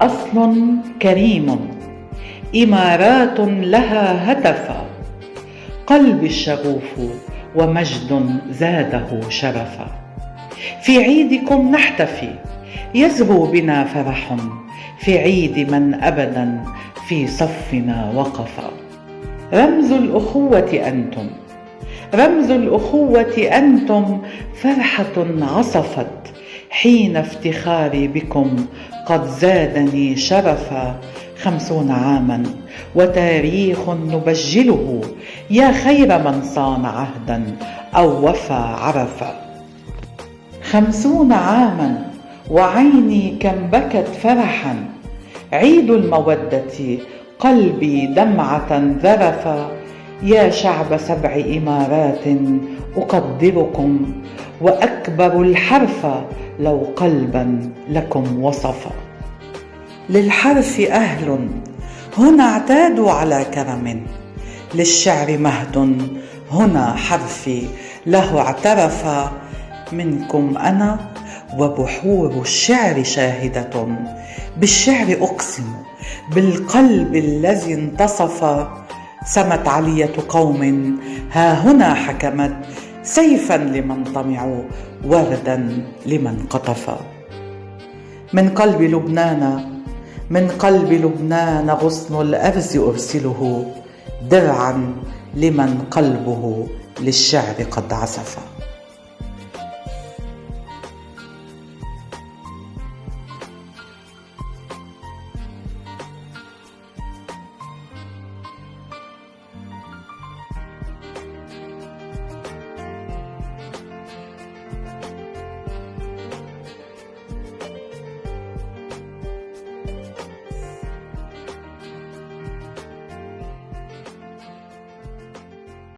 أصل كريم، إمارات لها هتفا، قلبي الشغوف ومجد زاده شرفا. في عيدكم نحتفي، يزهو بنا فرح، في عيد من أبدا في صفنا وقفا. رمز الأخوة أنتم، رمز الأخوة أنتم، فرحة عصفت حين افتخاري بكم قد زادني شرفا. 50 عاما وتاريخ نبجله، يا خير من صان عهدا أو وفى عرفا. 50 عاما وعيني كم بكت فرحا، عيد المودة قلبي دمعة ذرفا. يا شعب 7 إمارات أقدركم، وأكبر الحرف لو قلبا لكم وصفا. للحرف أهل هنا اعتادوا على كرم، للشعر مهد هنا حرفي له اعترفا. منكم أنا وبحور الشعر شاهدة، بالشعر أقسم بالقلب الذي انتصف. سمت علية قوم ها هنا حكمت، سيفا لمن طمعوا وردا لمن قطفا. من قلب لبنان، من قلب لبنان غصن الأرز أرسله، درعا لمن قلبه للشعر قد عسف.